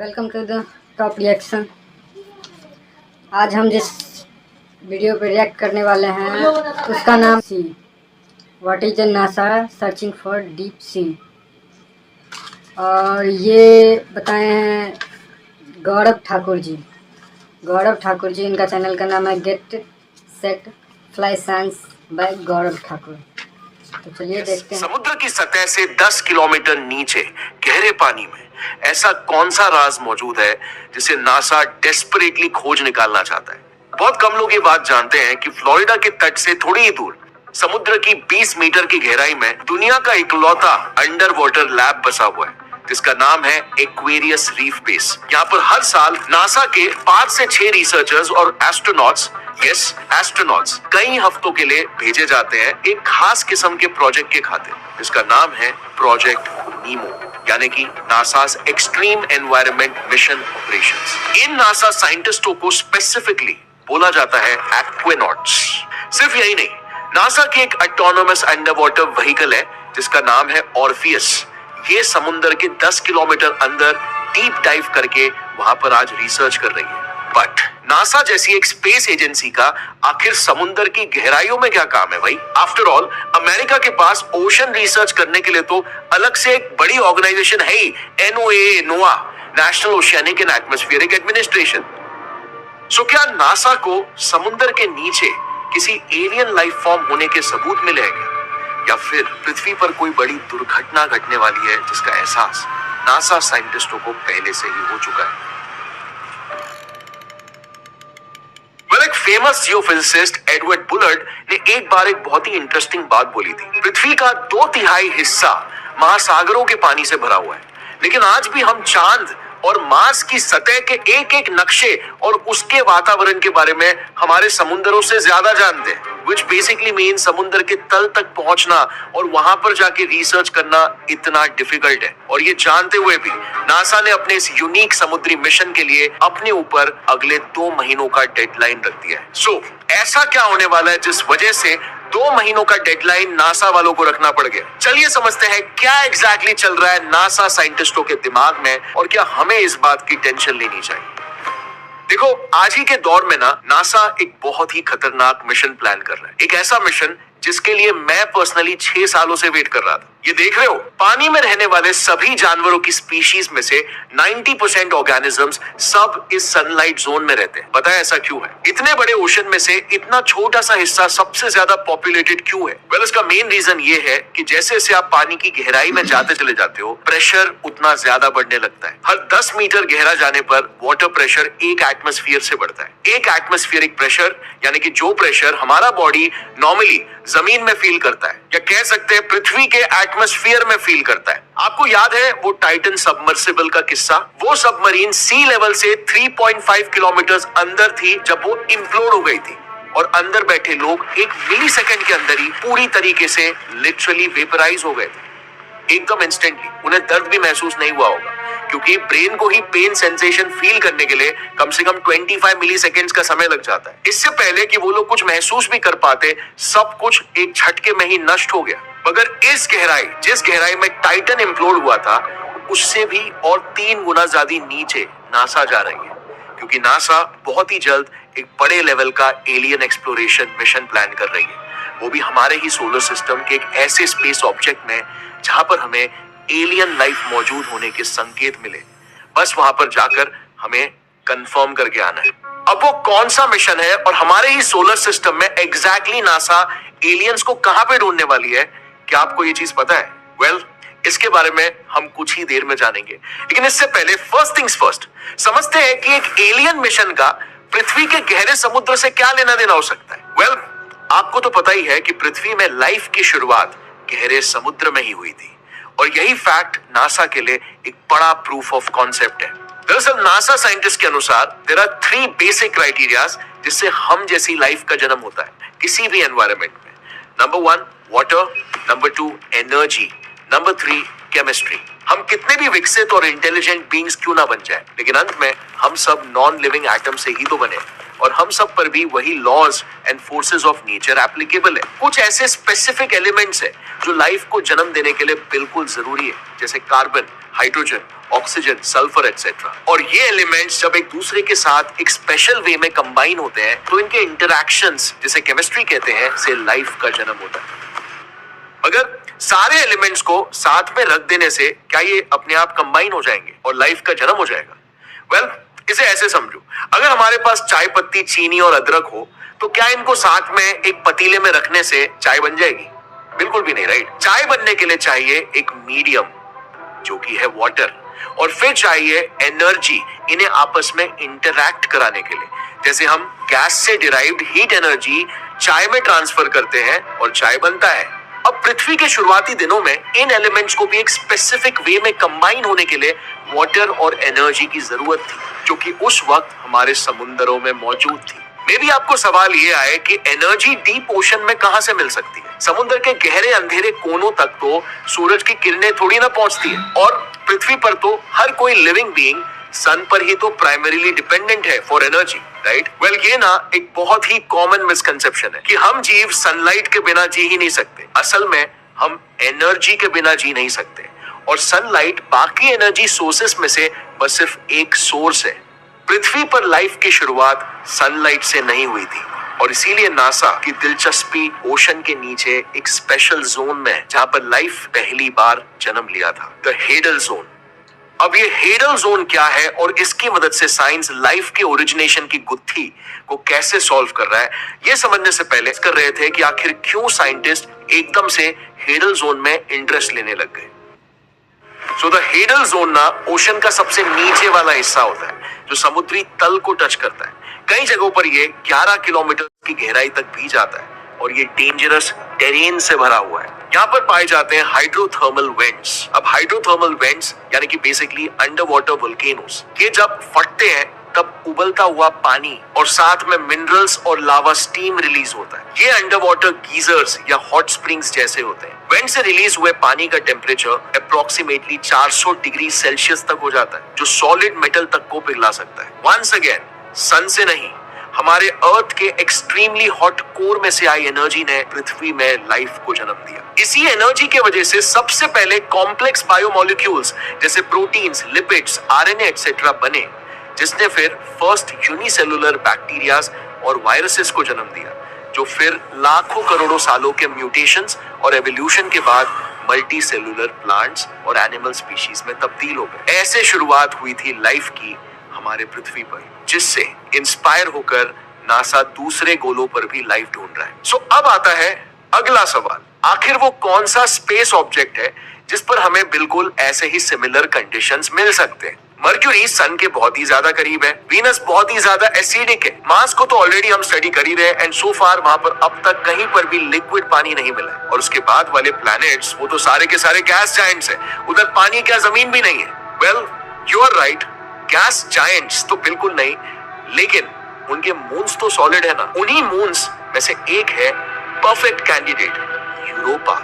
Welcome to the top reaction. आज हम जिस वीडियो पे रिएक्ट करने वाले हैं उसका नाम see what is the NASA searching for deep sea, और ये बताए हैं गौरव ठाकुर जी। इनका चैनल का नाम है get set fly science by Gaurav Thakur. तो चलिए देखते हैं। समुद्र की सतह से 10 किलोमीटर नीचे गहरे पानी में ऐसा कौन सा राज मौजूद है जिसे नासा डेस्परेटली खोज निकालना चाहता है। बहुत कम लोग ये बात जानते हैं कि फ्लोरिडा के तट से थोड़ी ही दूर समुद्र की 20 मीटर की गहराई में दुनिया का इकलौता अंडर वाटर लैब बसा हुआ है जिसका नाम है एक्वेरियस रीफ बेस। यहाँ पर हर साल नासा के 5 से 6 रिसर्चर्स और एस्ट्रोनॉट्स कई हफ्तों के लिए भेजे जाते हैं एक खास किस्म के प्रोजेक्ट के खातिर जिसका नाम है प्रोजेक्ट नीमो, यानी कि NASA's extreme environment mission operations. इन नासा साइंटिस्टों को स्पेसिफिकली बोला जाता है एक्वेनॉट्स। सिर्फ यही नहीं, नासा की एक ऑटोनोमस अंडर वाटर व्हीकल है जिसका नाम है ऑर्फियस। ये समुद्र के 10 किलोमीटर अंदर डीप डाइव करके वहां पर आज रिसर्च कर रही है। बट नासा जैसी एक स्पेस एजेंसी का आखिर समुद्र की गहराइयों में क्या काम है भाई? आफ्टर ऑल अमेरिका के पास ओशन रिसर्च करने के लिए तो अलग से एक बड़ी ऑर्गेनाइजेशन है ही, NOAA, National Oceanic and Atmospheric Administration. So क्या नासा को समुद्र के नीचे किसी एलियन लाइफ फॉर्म होने के सबूत मिले हैं क्या? या फिर पृथ्वी पर कोई बड़ी दुर्घटना घटने वाली है जिसका एहसास नासा साइंटिस्टों को पहले से ही हो चुका है? एक फेमस जियोफिजिसिस्ट एडवर्ड बुलर्ड ने एक बार एक बहुत ही इंटरेस्टिंग बात बोली थी। पृथ्वी का 2/3 हिस्सा महासागरों के पानी से भरा हुआ है, लेकिन आज भी हम चांद और मार्स की सतह के एक एक नक्शे और उसके वातावरण के बारे में हमारे समुद्रों से ज्यादा जानते हैं, which basically means समुद्र के तल तक पहुंचना और वहां पर जाके रिसर्च करना इतना डिफिकल्ट है। और ये जानते हुए भी नासा ने अपने इस यूनिक समुद्री मिशन के लिए अपने ऊपर अगले 2 महीनों का डेडलाइन रख दिया है। सो ऐसा क्या होने वाला है जिस वजह से 2 महीनों का डेडलाइन नासा वालों को रखना पड़ गया? चलिए समझते हैं क्या एग्जैक्टली चल रहा है नासा साइंटिस्टों के दिमाग में और क्या हमें इस बात की टेंशन लेनी चाहिए। देखो, आज ही के दौर में नासा एक बहुत ही खतरनाक मिशन प्लान कर रहा है। एक ऐसा मिशन जिसके लिए मैं पर्सनली 6 सालों से वेट कर रहा था। ये देख रहे हो, पानी में रहने वाले सभी जानवरों की स्पीशीज में से 90% ऑर्गेनिजम्स सब इस सनलाइट जोन में रहते हैं। पता है ऐसा क्यों है? इतने बड़े ओशन में से इतना छोटा सा हिस्सा सबसे ज्यादा पॉपुलेटेड क्यों है? वेल, इसका मेन रीजन ये है कि जैसे जैसे आप पानी की गहराई में जाते चले जाते हो, प्रेशर उतना ज्यादा बढ़ने लगता है। हर 10 मीटर गहरा जाने पर वाटर प्रेशर 1 एटमॉस्फेयर से बढ़ता है। 1 एटमॉस्फेरिक प्रेशर यानी कि जो प्रेशर हमारा बॉडी नॉर्मली जमीन में फील करता है, या कह सकते हैं पृथ्वी के एटमॉस्फेयर में फील करता है। आपको याद है वो टाइटन सबमर्सिबल का किस्सा? वो सबमरीन सी लेवल से 3.5 किलोमीटर अंदर थी जब वो इम्प्लोड हो गई थी, और अंदर बैठे लोग 1 मिली सेकेंड के अंदर ही पूरी तरीके से लिटरली वेपराइज हो गए थे, एकदम इंस्टेंटली। उन्हें दर्द भी महसूस नहीं हुआ होगा क्योंकि ब्रेन को ही पेन सेंसेशन फील करने के लिए कम से कम 25 मिली सेकेंड्स का समय लग जाता है। इससे पहले कि वो लोग कुछ महसूस भी कर पाते, सब कुछ एक झटके में ही नष्ट हो गया। मगर जिस गहराई में टाइटन इम्प्लोड हुआ था, उससे भी और 3 गुना ज्यादा नीचे नासा जा रही है, क्योंकि नासा बहुत ही जल्द एक बड़े लेवल का एलियन एक्सप्लोरेशन मिशन प्लान कर रही है, वो भी हमारे ही सोलर सिस्टम के एक ऐसे स्पेस ऑब्जेक्ट में जहां पर हमें एलियन लाइफ मौजूद होने के संकेत मिले। बस वहां पर जाकर हमें कंफर्म करके आना है। अब वो कौन सा मिशन है और हमारे ही सोलर सिस्टम में एग्जैक्टली नासा एलियंस को कहां पे ढूंढने वाली है, क्या आपको ये चीज पता है? वेल, इसके बारे में हम कुछ ही देर में जानेंगे, लेकिन इससे पहले फर्स्ट थिंग्स फर्स्ट, समझते हैं कि एक एलियन मिशन का पृथ्वी के गहरे समुद्र से क्या लेना देना हो सकता है। वेल, आपको तो पता ही है कि पृथ्वी में लाइफ की शुरुआत गहरे समुद्र में ही हुई थी, और यही फैक्ट नासा के लिए एक बड़ा प्रूफ ऑफ कॉन्सेप्ट है। दरअसल नासा साइंटिस्ट के अनुसार देयर आर 3 बेसिक क्राइटेरियाज जिससे हम जैसी लाइफ का जन्म होता है किसी भी एनवायरनमेंट में। Number 1 water, number 2 energy, number 3 chemistry. हम कितने भी विकसित और इंटेलिजेंट बीइंग्स क्यों ना बन जाए, लेकिन अंत में हम सब नॉन लिविंग एटम से ही तो बने, और हम सब पर भी वही laws and forces of nature applicable है। कुछ ऐसे स्पेसिफिक एलिमेंट्स है जो लाइफ को जन्म देने के लिए बिल्कुल जरूरी है, जैसे carbon, hydrogen oxygen, sulphur etcetera. और ये एलिमेंट्स जब एक दूसरे के साथ एक स्पेशल वे में कंबाइन होते हैं तो इनके इंटरैक्शंस, जिसे केमिस्ट्री कहते हैं, से लाइफ का जन्म होता है। अगर सारे एलिमेंट्स को साथ में रख देने से क्या ये अपने आप कंबाइन हो जाएंगे और लाइफ का जन्म हो जाएगा? वेल, इसे ऐसे समझो, अगर हमारे पास चाय पत्ती, चीनी और अदरक हो तो क्या इनको साथ में एक पतीले में रखने से चाय बन जाएगी? बिल्कुल भी नहीं, राइट? चाय बनने के लिए चाहिए एक मीडियम जो कि है वाटर, और फिर चाहिए एनर्जी इन्हें आपस में इंटरैक्ट कराने के लिए। जैसे हम गैस से डिराइव्ड हीट एनर्जी चाय में ट्रांसफर करते हैं और चाय बनता है। अब पृथ्वी के शुरुआती दिनों में इन एलिमेंट्स को भी एक स्पेसिफिक वे में कंबाइन होने के लिए वाटर और एनर्जी की जरूरत थी, जो कि उस वक्त हमारे समुद्रों में मौजूद थी। मे भी आपको सवाल ये आए कि एनर्जी डीप ओशन में कहां से मिल सकती है? समुद्र के गहरे अंधेरे कोनों तक तो सूरज की किरणें थोड़ी ना पहुंचती है, और पृथ्वी पर तो हर कोई लिविंग बीइंग सन पर ही तो प्राइमरीली डिपेंडेंट है फॉर एनर्जी, राइट? वेल, ये ना एक बहुत ही कॉमन मिसकंसेप्शन है कि हम जीव सनलाइट के बिना जी ही नहीं सकते। असल में हम एनर्जी के बिना जी नहीं सकते, और सनलाइट बाकी एनर्जी सोर्सेस में से बस सिर्फ एक सोर्स है। पृथ्वी पर लाइफ की शुरुआत सनलाइट से नहीं हुई थी, और इसीलिए नासा की दिलचस्पी ओशन के नीचे एक स्पेशल जोन में है जहां पर लाइफ पहली बार जन्म लिया था, द हेडल जोन। अब ये हेडल जोन क्या है और इसकी मदद से साइंस लाइफ के ओरिजिनेशन की गुत्थी को कैसे सॉल्व कर रहा है, ये समझने से पहले कर रहे थे कि आखिर क्यों साइंटिस्ट एकदम से हेडल जोन में इंटरेस्ट लेने लग गए। सो द हेडल जोन ना ओशन का सबसे नीचे वाला हिस्सा होता है जो समुद्री तल को टच करता है। कई जगहों पर ये 11 किलोमीटर की गहराई तक भी जाता है, और ये डेंजरस टेरेन से भरा हुआ है। यहाँ पर पाए जाते हैं हाइड्रोथर्मल वेंट्स। अब हाइड्रोथर्मल वेंट्स यानी कि बेसिकली अंडर वाटर वोल्केनोस, ये जब फटते हैं तब उबलता हुआ पानी और साथ में मिनरल्स और लावा स्टीम रिलीज होता है। ये अंडर वाटर गीजर्स या हॉट स्प्रिंग्स जैसे होते हैं। वेंट से रिलीज हुए पानी का टेम्परेचर अप्रोक्सीमेटली 400 डिग्री सेल्सियस तक हो जाता है, जो सॉलिड मेटल तक को पिघला सकता है। वंस अगेन, सन से नहीं, हमारे अर्थ के एक्सट्रीमली हॉट कोर में से आई एनर्जी ने पृथ्वी में लाइफ को जन्म दिया। इसी एनर्जी के वजह से सबसे पहले कॉम्प्लेक्स बायोमोलिक्यूल्स जैसे प्रोटीन्स, लिपिड्स, आरएनए एटसेट्रा बने, जिसने फिर फर्स्ट यूनिसेलुलर बैक्टीरियाज और वायरसेस को जन्म दिया, जो फिर लाखों करोड़ों सालों के म्यूटेशंस और एवोल्यूशन के बाद मल्टी सेलुलर प्लांट्स और एनिमल स्पीशीज में तब्दील हो गए। ऐसे शुरुआत हुई थी लाइफ की हमारे पृथ्वी पर, जिससे इंस्पायर होकर नासा दूसरे गोलों पर भी लाइफ ढूंढ रहा है। सो अब आता है अगला सवाल, आखिर वो कौन सा स्पेस ऑब्जेक्ट है जिस पर हमें बिल्कुल ऐसे ही सिमिलर कंडीशंस मिल सकते हैं? मर्क्यूरी सन के बहुत ही ज्यादा करीब है, वीनस बहुत ही ज्यादा एसिडिक है, मार्स को तो ऑलरेडी हम स्टडी कर ही रहे हैं, एंड सो फार वहां पर अब तक कहीं पर भी लिक्विड पानी नहीं मिला है। और उसके बाद वाले प्लैनेट्स वो तो सारे के सारे गैस जायंट्स हैं, उधर पानी क्या जमीन भी नहीं है। Well, you are right, gas giants तो बिल्कुल नहीं, लेकिन उनके मून्स तो सॉलिड है ना। उन्हीं मून्स में से एक है परफेक्ट कैंडिडेट, यूरोपा।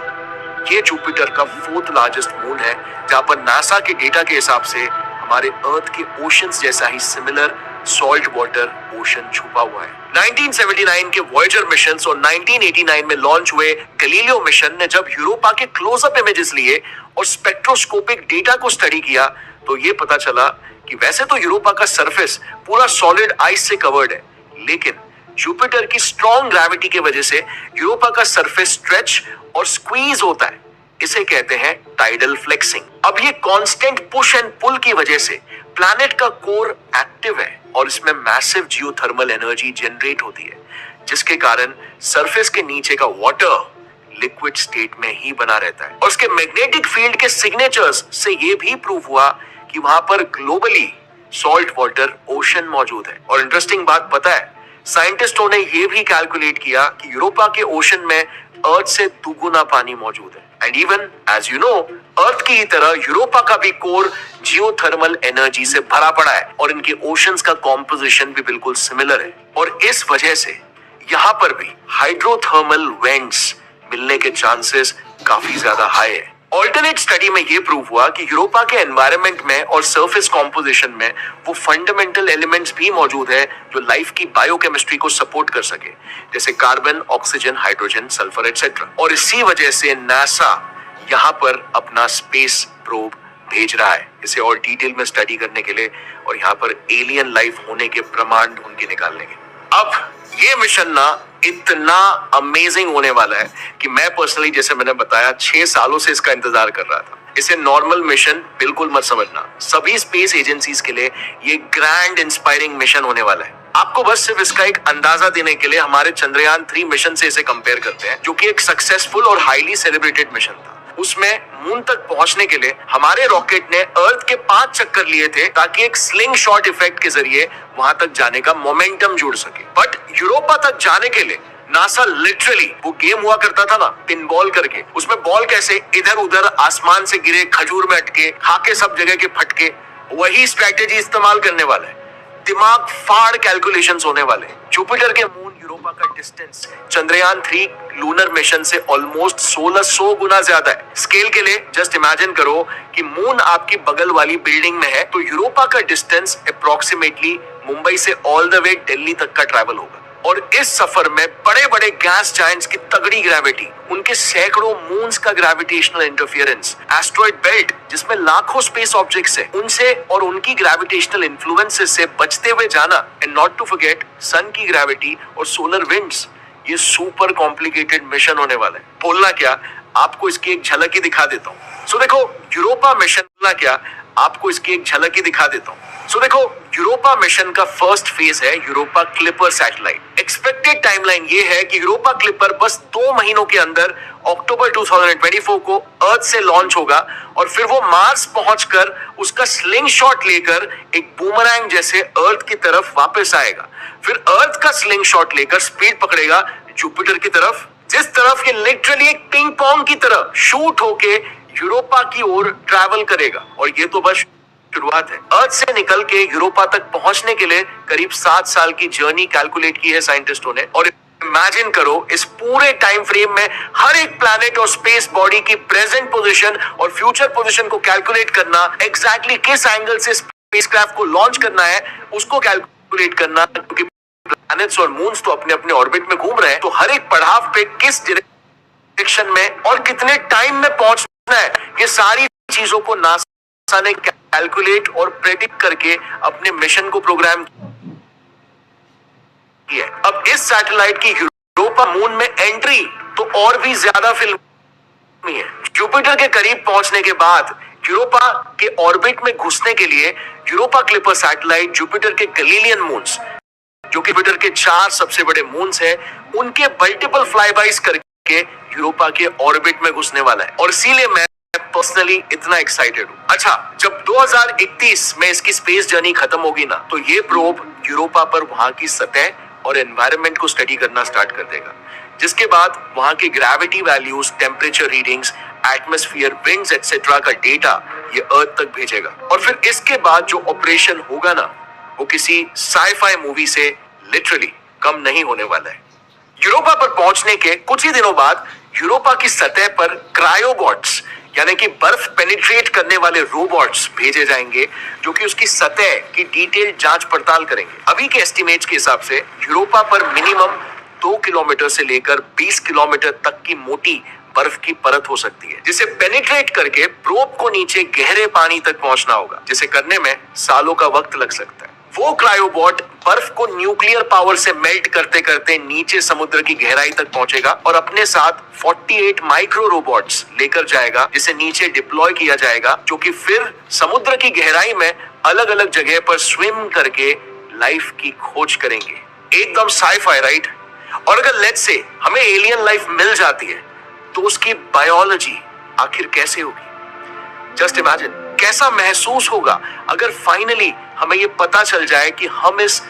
ये जुपिटर का 4th लार्जेस्ट मून है, जहां पर नासा के डेटा के हिसाब से हमारे अर्थ के ओशंस जैसा ही सिमिलर सॉल्ट वाटर ओशन छुपा हुआ है। 1979 के वॉयेजर मिशन और 1989 में लॉन्च हुए गैलीलियो मिशन ने जब यूरोपा के क्लोजअप इमेजेस लिए और स्पेक्ट्रोस्कोपिक डेटा को स्टडी किया, तो ये पता चला कि वैसे तो यूरोपा का सरफेस पूरा सॉलिड आइस से कवर्ड है, लेकिन जुपिटर की स्ट्रॉन्ग ग्रेविटी की वजह से यूरोपा का सरफेस स्ट्रेच और स्क्वीज होता है। इसे कहते हैं टाइडल फ्लेक्सिंग। अब ये कांस्टेंट पुश एंड पुल की वजह से प्लैनेट का कोर एक्टिव है और इसमें मैसिव जियोथर्मल एनर्जी जनरेट होती है, जिसके कारण सरफेस के नीचे का वाटर लिक्विड स्टेट में ही बना रहता है। और उसके मैग्नेटिक फील्ड के सिग्नेचर्स से ये भी प्रूव हुआ कि वहां पर ग्लोबली सॉल्ट वाटर ओशन मौजूद है। और इंटरेस्टिंग बात पता है, साइंटिस्टों ने यह भी कैलकुलेट किया कि यूरोपा के ओशन में अर्थ से दुगुना पानी मौजूद है। And even as you know, Earth की ही तरह यूरोपा का भी कोर जियोथर्मल एनर्जी से भरा पड़ा है और इनके ओशंस का कॉम्पोजिशन भी बिल्कुल सिमिलर है। और इस वजह से यहाँ पर भी हाइड्रोथर्मल वेंट्स मिलने के चांसेस काफी ज्यादा हाई है। ऑल्टरनेट स्टडी में यह प्रूव हुआ कि यूरोपा के एनवायरनमेंट में और सरफेस कॉम्पोजिशन में वो फंडामेंटल एलिमेंट्स भी मौजूद है जो लाइफ की बायोकेमिस्ट्री को सपोर्ट कर सके, जैसे carbon, oxygen, hydrogen, sulphur etcetera. और इसी वजह से नासा यहाँ पर अपना स्पेस प्रोब भेज रहा है इसे और डिटेल में स्टडी करने के लिए और यहाँ पर एलियन लाइफ होने के प्रमाण ढूंढ के निकालने के। अब ये मिशन ना इतना अमेजिंग होने वाला है कि मैं पर्सनली, जैसे मैंने बताया, 6 सालों से इसका इंतजार कर रहा था। इसे नॉर्मल मिशन बिल्कुल मत समझना, सभी स्पेस एजेंसीज के लिए ये ग्रैंड इंस्पायरिंग मिशन होने वाला है। आपको बस सिर्फ इसका एक अंदाजा देने के लिए हमारे चंद्रयान 3 मिशन से इसे कंपेयर करते हैं, जो कि एक सक्सेसफुल और हाईली सेलिब्रेटेड मिशन था। उसमें मून तक पहुंचने के लिए हमारे रॉकेट ने अर्थ के 5 चक्कर लिए थे ताकि एक स्लिंग शॉट इफेक्ट के जरिए वहां तक जाने का मोमेंटम जुड़ सके। बट यूरोपा तक जाने के लिए नासा लिटरली, वो गेम हुआ करता था ना पिन बॉल करके, उसमें बॉल कैसे इधर उधर आसमान से गिरे, खजूर में अटके, खाके सब जगह के फटके, वही स्ट्रैटेजी इस्तेमाल करने वाला है। दिमाग फाड़ कैलकुलेशंस होने वाले। जुपिटर के मून यूरोपा का डिस्टेंस चंद्रयान 3 लूनर मिशन से ऑलमोस्ट 1600 गुना ज्यादा है। स्केल के लिए जस्ट इमेजिन करो कि मून आपकी बगल वाली बिल्डिंग में है, तो यूरोपा का डिस्टेंस अप्रोक्सीमेटली मुंबई से ऑल द वे दिल्ली तक का ट्रैवल होगा। और इस सफर में बड़े बड़े गैस जायंट्स की तगड़ी ग्रेविटी, उनके सैकड़ों मून्स का ग्रेविटेशनल इंटरफेरेंस, एस्ट्रॉइड बेल्ट जिसमें लाखों स्पेस ऑब्जेक्ट्स हैं, उनसे और उनकी ग्रेविटेशनल इन्फ्लुएंसेस से बचते हुए जाना, एंड नॉट टू फॉरगेट सन की ग्रेविटी और सोलर विंड्स। ये सुपर कॉम्प्लिकेटेड मिशन होने वाला है। बोलना क्या, आपको इसकी एक झलक ही दिखा देता हूँ। सो देखो, यूरोपा मिशन, बोलना क्या, आपको इसकी एक झलक ही दिखा देता हूँ। सो देखो, यूरोपा मिशन का फर्स्ट फेज है Europa clipper satellite. Expected timeline ये है कि यूरोपा क्लिपर बस 2 महीनों के अंदर अक्टूबर 2024 को अर्थ से लॉन्च होगा और फिर वो मार्स पहुंचकर उसका स्लिंग शॉट लेकर एक बूमरैंग जैसे अर्थ की तरफ वापस आएगा। फिर अर्थ का स्लिंग शॉट लेकर स्पीड पकड़ेगा जुपिटर की तरफ, जिस तरफ ये लिटरली एक पिंग पोंग की तरह शूट होके यूरोपा की ओर ट्रैवल करेगा। और ये तो बस शुरुआत है। अर्थ से निकल के यूरोपा तक पहुंचने के लिए करीब 7 साल की जर्नी कैलकुलेट की है साइंटिस्टों ने। और इमेजिन करो, इस पूरे टाइम फ्रेम में हर एक प्लैनेट और स्पेस बॉडी की प्रेजेंट पोजीशन और फ्यूचर पोजीशन को कैलकुलेट करना, एग्जैक्टली किस एंगल से स्पेसक्राफ्ट को लॉन्च करना है उसको कैलकुलेट करना, क्योंकि प्लैनेट्स और मून्स तो अपने अपने ऑर्बिट में घूम रहे हैं, तो हर एक पड़ाव पे किस डायरेक्शन में और कितने टाइम में पहुंचना है, ये सारी चीजों को नासा ने कैलकुलेट और प्रेडिक्ट करके अपने मिशन को प्रोग्राम किया। अब इस सैटेलाइट की यूरोपा मून में एंट्री तो और भी ज्यादा फिल्मी है। जुपिटर के करीब पहुंचने के बाद यूरोपा के ऑर्बिट में घुसने के लिए यूरोपा क्लिपर सैटेलाइट जुपिटर के गैलीलियन मून्स, जो कि जुपिटर के 4 सबसे बड़े मून्स हैं, उनके मल्टीपल फ्लाईबाइज करके यूरोपा के ऑर्बिट में घुसने वाला है। और इसीलिए मैं पर्सनली इतना एक्साइटेड हूं। अच्छा, जब 2031 में इसकी स्पेस जर्नी खत्म होगी ना, तो ये प्रोब यूरोपा पर वहां की सतह और एनवायरनमेंट को स्टडी करना स्टार्ट कर देगा, जिसके बाद वहां की gravity values, temperature readings, atmosphere, winds etcetera का डेटा ये अर्थ तक भेजेगा। और फिर इसके बाद जो ऑपरेशन होगा ना, वो किसी साई-फाई मूवी से लिटरली कम नहीं होने वाला है। यूरोपा पर पहुंचने के कुछ ही दिनों बाद यूरोपा की सतह पर क्रायोबॉट्स, यानी कि बर्फ पेनिट्रेट करने वाले रोबोट्स भेजे जाएंगे, जो कि उसकी सतह की डिटेल जांच पड़ताल करेंगे। अभी के एस्टिमेट्स के हिसाब से यूरोपा पर मिनिमम 2 किलोमीटर से लेकर 20 किलोमीटर तक की मोटी बर्फ की परत हो सकती है, जिसे पेनिट्रेट करके प्रोब को नीचे गहरे पानी तक पहुंचना होगा, जिसे करने में सालों का वक्त लग सकता है। वो क्रायोबॉट बर्फ को न्यूक्लियर पावर से मेल्ट करते करते नीचे समुद्र की गहराई तक पहुंचेगा और अपने साथ 48 माइक्रो रोबोट्स लेकर जाएगा, जिसे नीचे डिप्लॉय किया जाएगा, जो कि फिर समुद्र की गहराई में अलग अलग जगह पर स्विम करके लाइफ की खोज करेंगे। एकदम साई-फाई, राइट? और अगर लेट्स से हमें एलियन लाइफ मिल जाती है, तो उसकी बायोलॉजी आखिर कैसे होगी? जस्ट इमेजिन कैसा महसूस होगा अगर फाइनली हमें ये पता चल जाए कि हम इस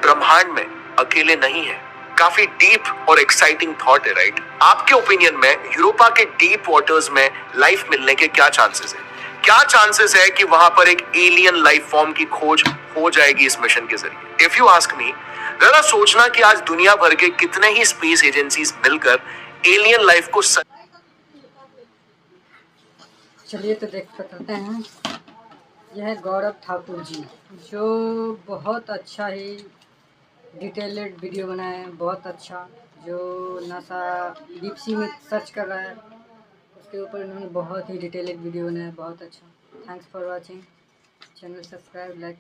ब्रह्मांड में अकेले नहीं हैं। काफी डीप और एक्साइटिंग थॉट है, राइट? आपके ओपिनियन में यूरोपा के डीप वाटर्स में लाइफ मिलने के क्या चांसेस है? क्या चांसेस है कि वहां पर एक एलियन लाइफ फॉर्म की खोज हो जाएगी इस मिशन के जरिए? इफ यू आस्क मी, जरा सोचना कि आज दुनिया भर के कितने ही स्पेस एजेंसीज मिलकर एलियन लाइफ को चलिए तो देख करते हैं। यह है गौरव ठाकुर जी, जो बहुत अच्छा ही डिटेल्ड वीडियो बनाए हैं, बहुत अच्छा। जो नासा डीप सी में सर्च कर रहा है, उसके ऊपर इन्होंने बहुत ही डिटेल्ड वीडियो बनाया है, बहुत अच्छा। Thanks for watching. Channel subscribe, like